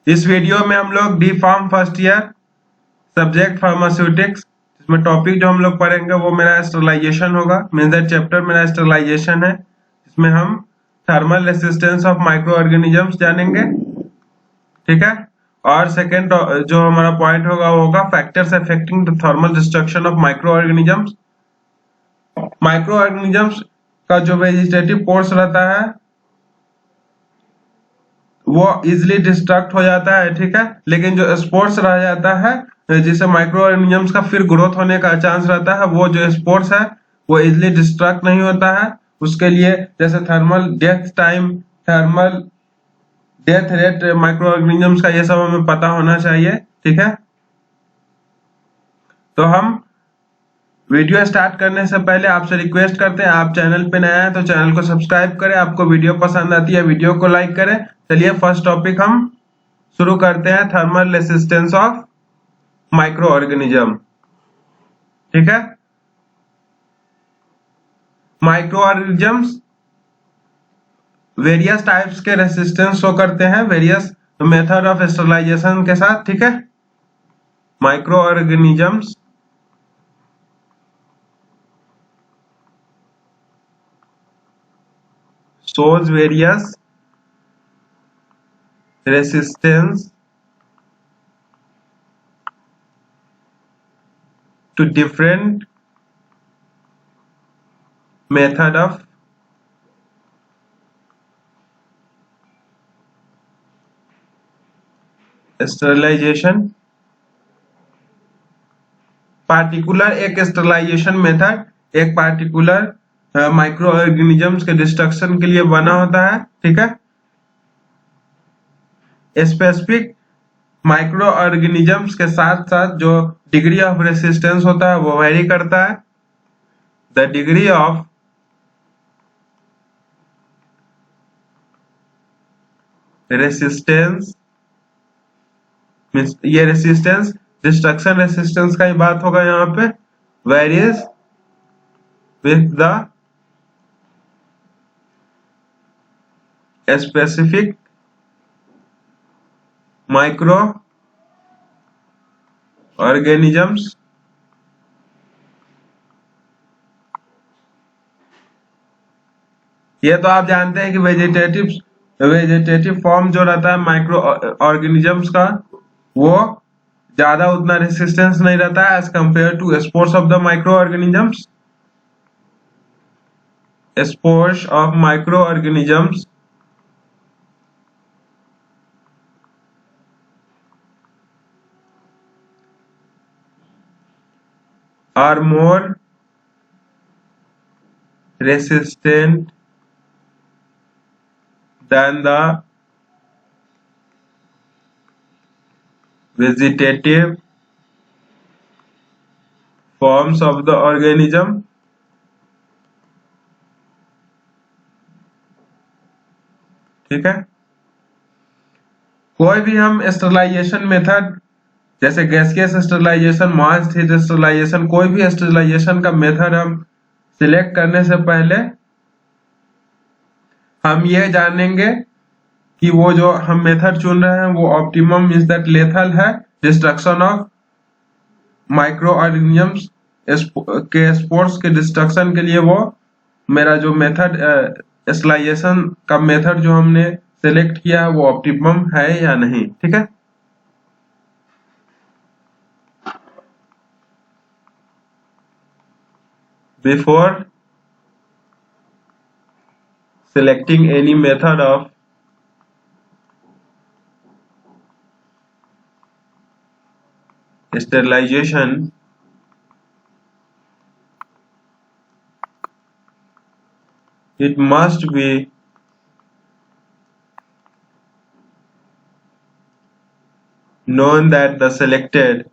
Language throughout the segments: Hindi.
इस वीडियो में हम लोग D pharm first year subject pharmaceutics, इसमें टॉपिक जो हम लोग पढ़ेंगे वो मेरा स्टरलाइजेशन होगा। मेजर चैप्टर मेरा स्टरलाइजेशन है। इसमें हम thermal resistance of micro organisms जानेंगे, ठीक है। और सेकेंड जो हमारा पॉइंट होगा वो होगा factors affecting the thermal destruction of micro organisms. Micro organisms का जो वेजिटेटिव कोर्स रहता है वो इजिली डिस्ट्रक्ट हो जाता है, ठीक है। लेकिन जो स्पोर्स रह जाता है जिससे माइक्रो ऑर्गेनिजम्स का फिर ग्रोथ होने का चांस रहता है, वो जो स्पोर्स है वो इजिली डिस्ट्रक्ट नहीं होता है। उसके लिए जैसे thermal death time, thermal death rate micro organisms का, ये सब हमें पता होना चाहिए, ठीक है। तो हम वीडियो स्टार्ट करने से पहले आपसे रिक्वेस्ट करते हैं, आप चैनल पे नया है तो चैनल को सब्सक्राइब करें, आपको वीडियो पसंद आती है वीडियो को लाइक करें। चलिए फर्स्ट टॉपिक हम शुरू करते हैं, thermal resistance of micro organism, ठीक है। माइक्रो ऑर्गेनिजम्स वेरियस टाइप्स के रेसिस्टेंस शो करते हैं वेरियस मेथड ऑफ स्टरलाइजेशन के साथ, ठीक है। Microorganisms shows various resistance to different method of sterilization. Particular एक स्टरलाइजेशन मेथड एक पार्टिकुलर माइक्रो ऑर्गेनिजम्स के डिस्ट्रक्शन के लिए बना होता है, ठीक है। स्पेसिफिक माइक्रो ऑर्गेनिजम्स के साथ साथ जो डिग्री ऑफ रेसिस्टेंस होता है वो वेरी करता है। The degree of resistance means ये रेसिस्टेंस डिस्ट्रक्शन रेसिस्टेंस का ही बात होगा यहाँ पे, various with the specific micro organisms ये तो आप जानते हैं कि वेजिटेटिव फॉर्म जो रहता है माइक्रो ऑर्गेनिजम्स का वो ज्यादा उतना रेसिस्टेंस नहीं रहता है as compare to spores of the microorganisms. Spores of micro organisms are more resistant than the vegetative forms of the organism, ठीक है। कोई भी हम स्टरलाइजेशन मेथड जैसे gaseous sterilization, moist heat sterilization, कोई भी स्टरलाइजेशन का मेथड हम सिलेक्ट करने से पहले हम ये जानेंगे कि वो जो हम मेथड चुन रहे हैं वो ऑप्टिमम मींस दैट लेथल है डिस्ट्रक्शन ऑफ माइक्रो ऑर्गेनिजम्स के स्पोर्स के डिस्ट्रक्शन के लिए। वो मेरा जो मेथड स्टरलाइजेशन का मेथड जो हमने सेलेक्ट किया है वो ऑप्टिमम है या नहीं, ठीक है। Before selecting any method of sterilization, it must be known that the selected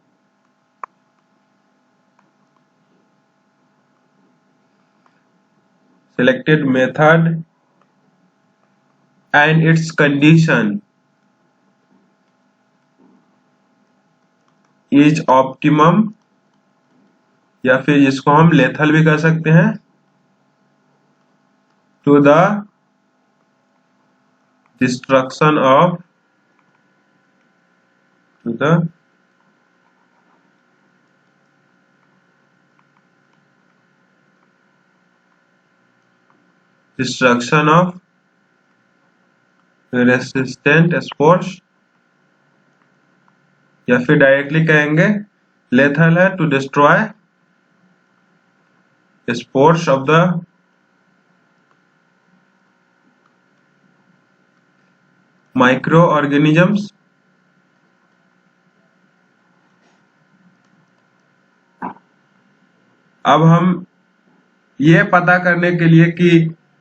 method and its condition is optimum, या फिर इसको हम लेथल भी कर सकते हैं, to the destruction of to the destruction of resistant spores, या फिर डायरेक्टली कहेंगे लेथल है to destroy spores of the microorganisms अब हम ये पता करने के लिए कि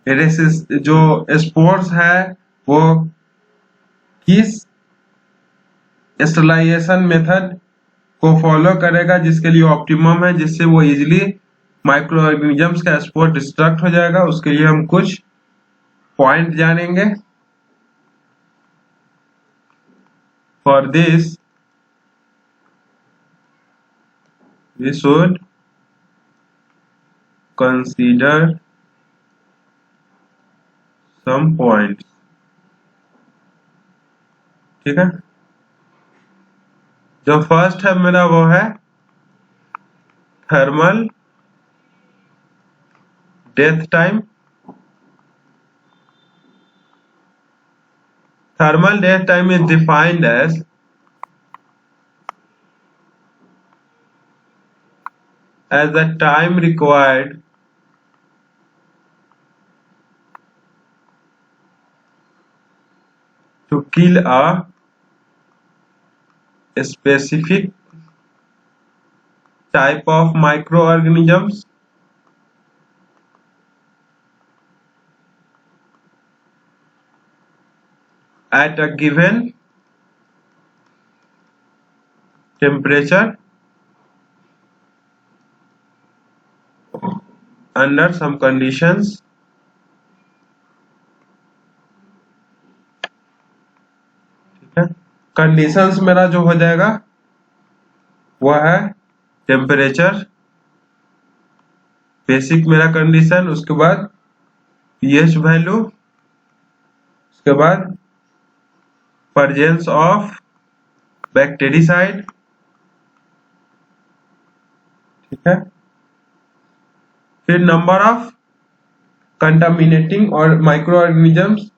जो स्पोर्स है वो किस स्टरलाइजेशन मेथड को फॉलो करेगा जिसके लिए ऑप्टिमम है, जिससे वो इजीली माइक्रो ऑर्गेनिजम्स का स्पोर डिस्ट्रक्ट हो जाएगा। उसके लिए हम कुछ पॉइंट जानेंगे। For this we should consider some points. ठीक है, जो फर्स्ट है मेरा वो है thermal death time. Thermal death time is defined as the time required to kill a specific type of microorganisms at a given temperature under some conditions। ठीक है, कंडीशंस मेरा जो हो जाएगा वह है टेम्परेचर, बेसिक मेरा कंडीशन, उसके बाद पीएच वैल्यू, उसके बाद प्रेजेंस ऑफ बैक्टीरिसाइड। ठीक है, फिर नंबर ऑफ कंटामिनेटिंग और माइक्रो ऑर्गेनिजम्स,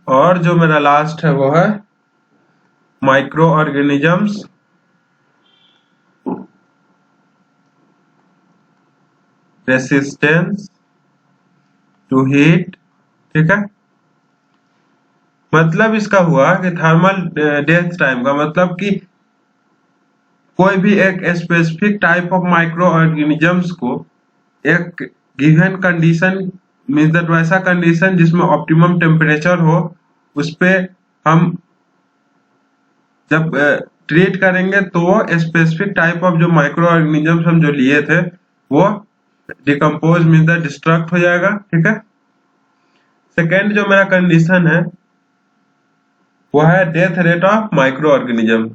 और जो मेरा लास्ट है वो है microorganisms resistance to heat. ठीक है, मतलब इसका हुआ कि थर्मल डेथ टाइम का मतलब कि कोई भी एक specific type of micro organisms को एक गिवन कंडीशन मीन्स दैट वैसा कंडीशन जिसमें ऑप्टिमम टेम्परेचर हो, उस पे हम जब ट्रीट करेंगे तो वो स्पेसिफिक टाइप ऑफ जो माइक्रो ऑर्गेनिजम्स हम जो लिए थे वो डिकम्पोज मीन्स दैट डिस्ट्रक्ट हो जाएगा। ठीक है, सेकेंड जो मेरा कंडीशन है वो है death rate of micro organism.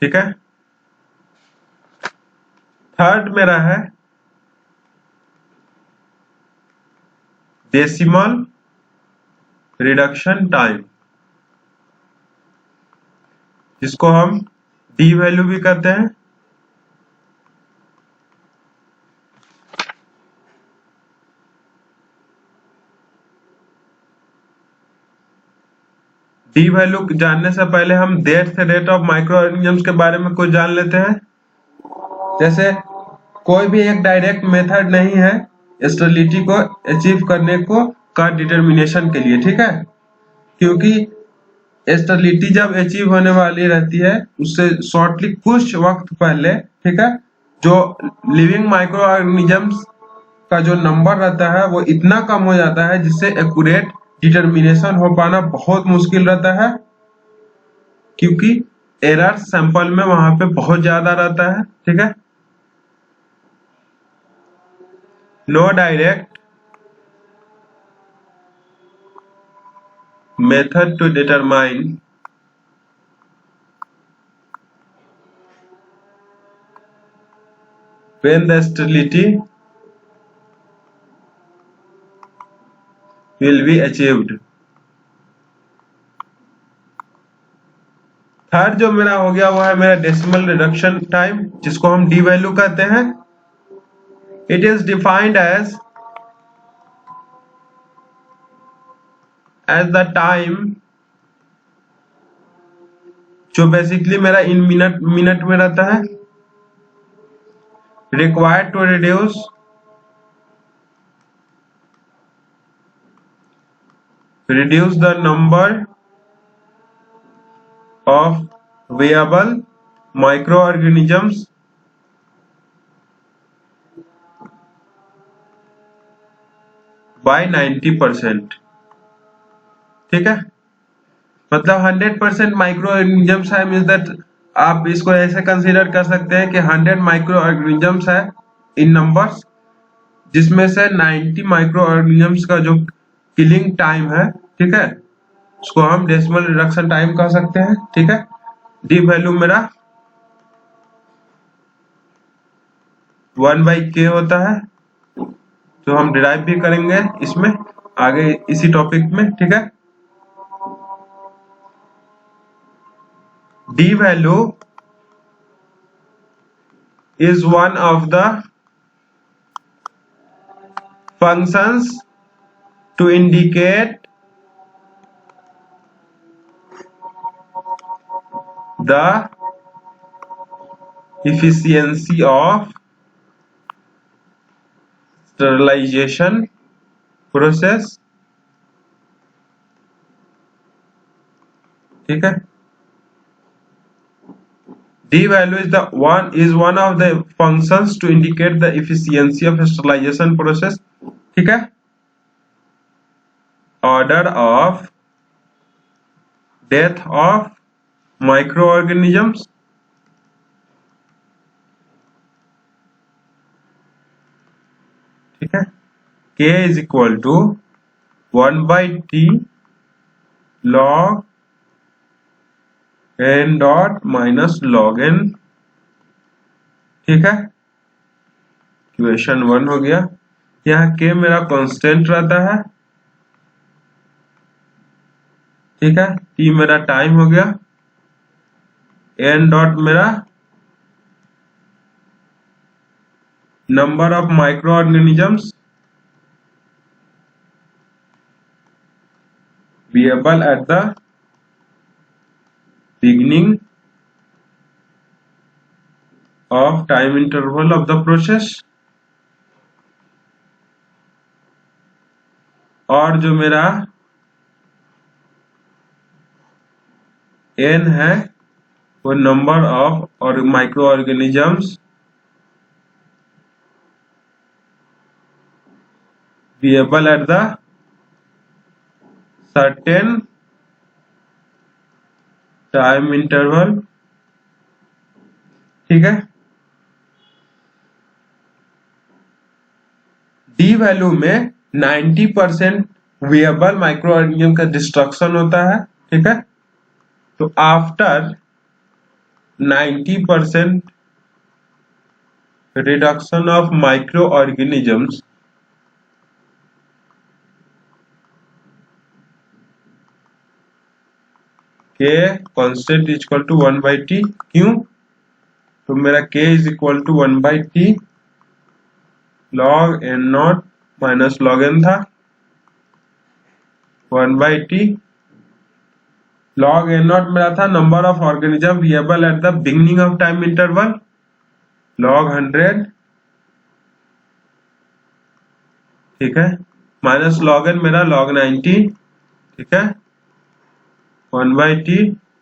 ठीक है, थर्ड मेरा है डेसिमल रिडक्शन टाइम, जिसको हम डी वैल्यू भी कहते हैं। डी वैल्यू जानने से पहले हम death rate of micro organisms के बारे में कुछ जान लेते हैं। जैसे कोई भी एक डायरेक्ट मेथड नहीं है स्टेरिलिटी को अचीव करने को का डिटर्मिनेशन के लिए। ठीक है, क्योंकि स्टेरिलिटी जब अचीव होने वाली रहती है उससे शॉर्टली कुछ वक्त पहले, ठीक है, जो लिविंग माइक्रो ऑर्गेनिजम्स का जो नंबर रहता है वो इतना कम हो जाता है जिससे एक्यूरेट डिटर्मिनेशन हो पाना बहुत मुश्किल रहता है। क्योंकि एरर सैंपल में वहां पे बहुत ज्यादा रहता है। ठीक है, no direct method to determine when the sterility will be achieved। Third जो मेरा हो गया वो है मेरा डेसिमल रिडक्शन टाइम, जिसको हम डी वैल्यू कहते हैं। It is defined as the time जो बेसिकली मेरा इन मिनट में रहता है, required to reduce the number of viable microorganisms by 90%। ठीक है, मतलब 100% माइक्रो ऑर्गेनिजम्स है, मीन्स दैट आप इसको ऐसे कंसीडर कर सकते हैं कि 100 माइक्रो ऑर्गेनिजम्स है इन नंबर्स, जिसमें से 90 माइक्रो ऑर्गेनिजम्स का जो किलिंग टाइम है, ठीक है, उसको हम डेसिमल रिडक्शन टाइम कह सकते हैं। ठीक है, डी वैल्यू मेरा 1/k होता है, जो हम डिराइव भी करेंगे इसमें आगे इसी टॉपिक में। ठीक है, D value is one of the functions to indicate the efficiency of sterilization process। ठीक है, D value is one of the functions to indicate the efficiency of sterilization process। ठीक है, order of death of microorganisms। ठीक है, K is equal to 1/T log n dot minus log n। ठीक है, इक्वेशन 1 हो गया। यहाँ K मेरा कांस्टेंट रहता है। ठीक है, T मेरा टाइम हो गया, n डॉट मेरा number of micro organisms viable at the beginning of time interval of the process। और जो मेरा n है वो नंबर ऑफ और micro organisms viable at the certain time interval। ठीक है, डी वैल्यू में 90% विएबल माइक्रो ऑर्गेनिज्म का डिस्ट्रक्शन होता है। ठीक है, तो after 90% reduction of micro organisms के constant is equal to 1/t। क्यों? तो मेरा k is equal to 1/t log n not minus log n था, 1/t log n नॉट मेरा था number of organism viable at the beginning of time interval log 100। ठीक है, माइनस log n मेरा log 90। ठीक है, 1/t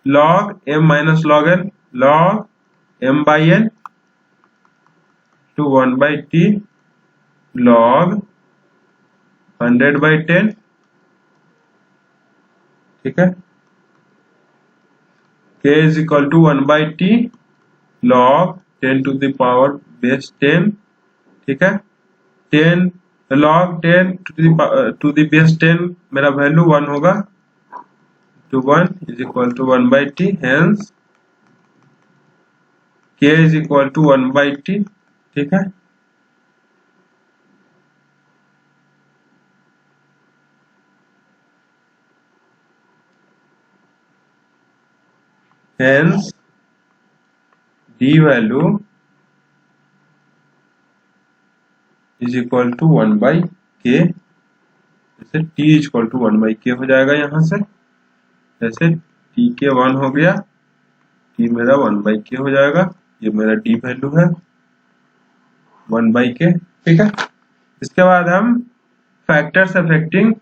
log m minus log n log m/n to 1/t log 100/10। ठीक है, k is equal to 1/t log 10 to the power base 10, ठीक है। 10 log 10 to the base 10 मेरा वैल्यू 1 होगा, तो 1 is equal to 1/t, hence k is equal to 1/t, ठीक है। Hence d value is equal to 1/k, जैसे t is equal to 1/k हो जाएगा यहाँ से, जैसे t के 1 हो गया, t मेरा 1/k हो जाएगा, ये मेरा d वैल्यू है 1/k, ठीक है। इसके बाद हम फैक्टर्स अफेक्टिंग,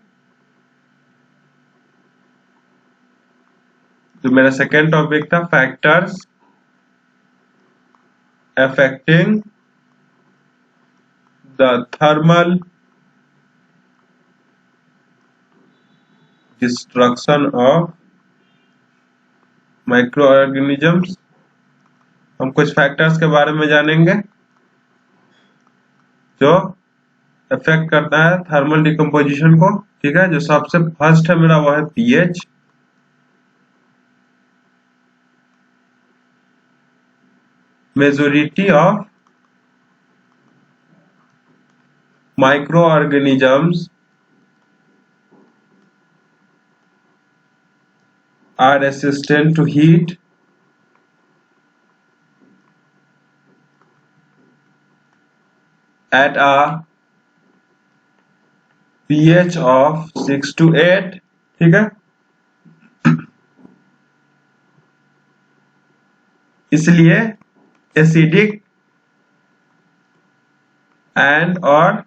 जो मेरा सेकेंड टॉपिक था, factors affecting the thermal destruction of micro organisms. हम कुछ फैक्टर्स के बारे में जानेंगे जो अफेक्ट करता है थर्मल डिकम्पोजिशन को, ठीक है। जो सबसे फर्स्ट है मेरा वो है pH, majority of micro organisms are resistant to heat at a pH of 6 to 8, ठीक है। इसलिए एसिडिक एंड और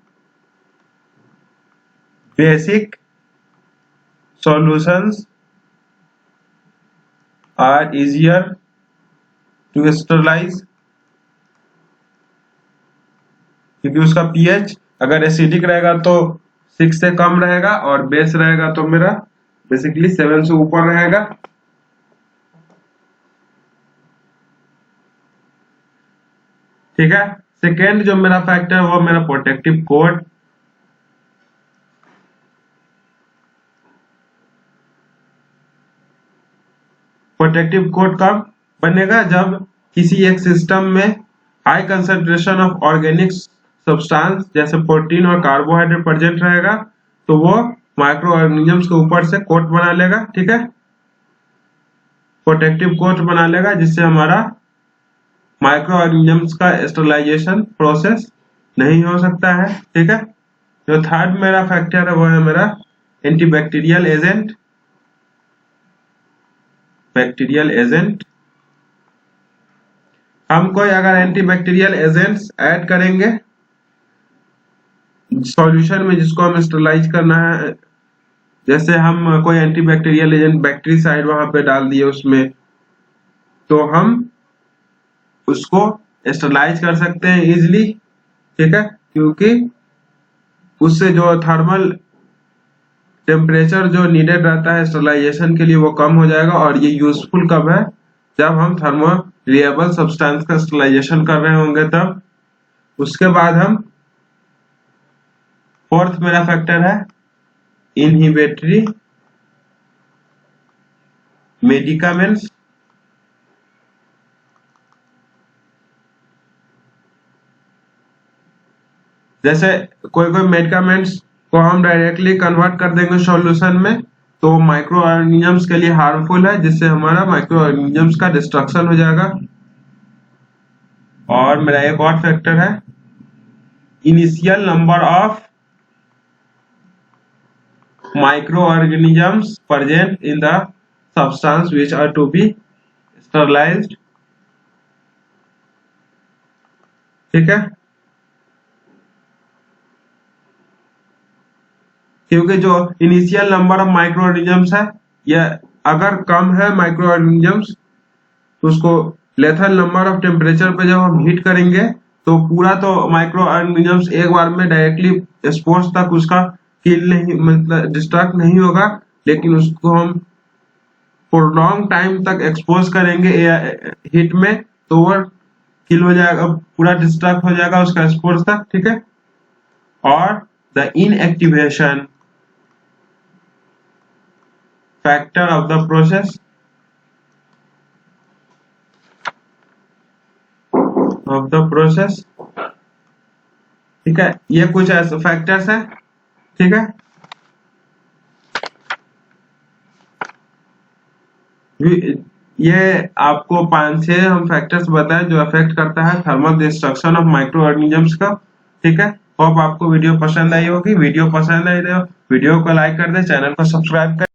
basic solutions are easier to sterilize, क्योंकि उसका पीएच अगर एसिडिक रहेगा तो 6 से कम रहेगा और बेस रहेगा तो मेरा बेसिकली 7 से ऊपर रहेगा, ठीक है। सेकेंड जो मेरा फैक्टर है वो मेरा प्रोटेक्टिव कोट, प्रोटेक्टिव कोट कब बनेगा, जब किसी एक सिस्टम में high concentration of organic substance जैसे प्रोटीन और कार्बोहाइड्रेट प्रेजेंट रहेगा, तो वो माइक्रो ऑर्गेनिजम्स के ऊपर से कोट बना लेगा, ठीक है। प्रोटेक्टिव कोट बना लेगा जिससे हमारा माइक्रो ऑर्गेनिजम्स का स्टरलाइजेशन प्रोसेस नहीं हो सकता है, ठीक है। जो थर्ड मेरा फैक्टर है वो है मेरा एंटीबैक्टीरियल एजेंट, बैक्टीरियल एजेंट। हम कोई अगर एंटीबैक्टीरियल एजेंट्स ऐड करेंगे सॉल्यूशन में जिसको हम स्टरलाइज करना है, जैसे हम कोई एंटीबैक्टीरियल एजेंट बैक्टीरिसाइड वहां पे डाल दिए उसमें, तो हम उसको स्टरलाइज कर सकते हैं इजिली, ठीक है, क्योंकि उससे जो थर्मल टेम्परेचर जो नीडेड रहता है स्टरलाइजेशन के लिए वो कम हो जाएगा। और ये यूजफुल कब है, जब हम थर्मो रिएबल सब्सटेंस का स्टरलाइजेशन कर रहे होंगे तब। उसके बाद हम फोर्थ मेरा फैक्टर है इनहिबिटरी मेडिकामेंट्स। जैसे कोई कोई मेडिकामेंट्स को हम डायरेक्टली कन्वर्ट कर देंगे सॉल्यूशन में, तो माइक्रो ऑर्गेनिजम्स के लिए हार्मफुल है, जिससे हमारा माइक्रो ऑर्गेनिजम्स का डिस्ट्रक्शन हो जाएगा। और मेरा एक और फैक्टर है initial number of micro organisms present in the substance which are to be sterilized, ठीक है। क्योंकि जो initial number of micro organisms है, यह अगर कम है माइक्रो ऑर्गेनिजम्स, तो उसको लेथल नंबर ऑफ टेम्परेचर पे जब हम हीट करेंगे तो पूरा तो माइक्रो ऑर्गेनिजम्स एक बार में डायरेक्टली स्पोर्स तक उसका किल नहीं, मतलब डिस्ट्रक्ट नहीं होगा, लेकिन उसको हम प्रोलॉन्ग टाइम तक एक्सपोज करेंगे हीट में तो वो किल हो जाएगा, पूरा डिस्ट्रक्ट हो जाएगा उसका स्पोर्स तक, ठीक है। और the inactivation factor of the process ठीक है, ये कुछ ऐसे फैक्टर्स है, ठीक है। ये आपको 5-6 हम फैक्टर्स बताएं जो अफेक्ट करता है thermal destruction of micro organisms का, ठीक है। होप आपको वीडियो पसंद आई होगी। वीडियो पसंद आई तो वीडियो को लाइक कर दे, चैनल को सब्सक्राइब कर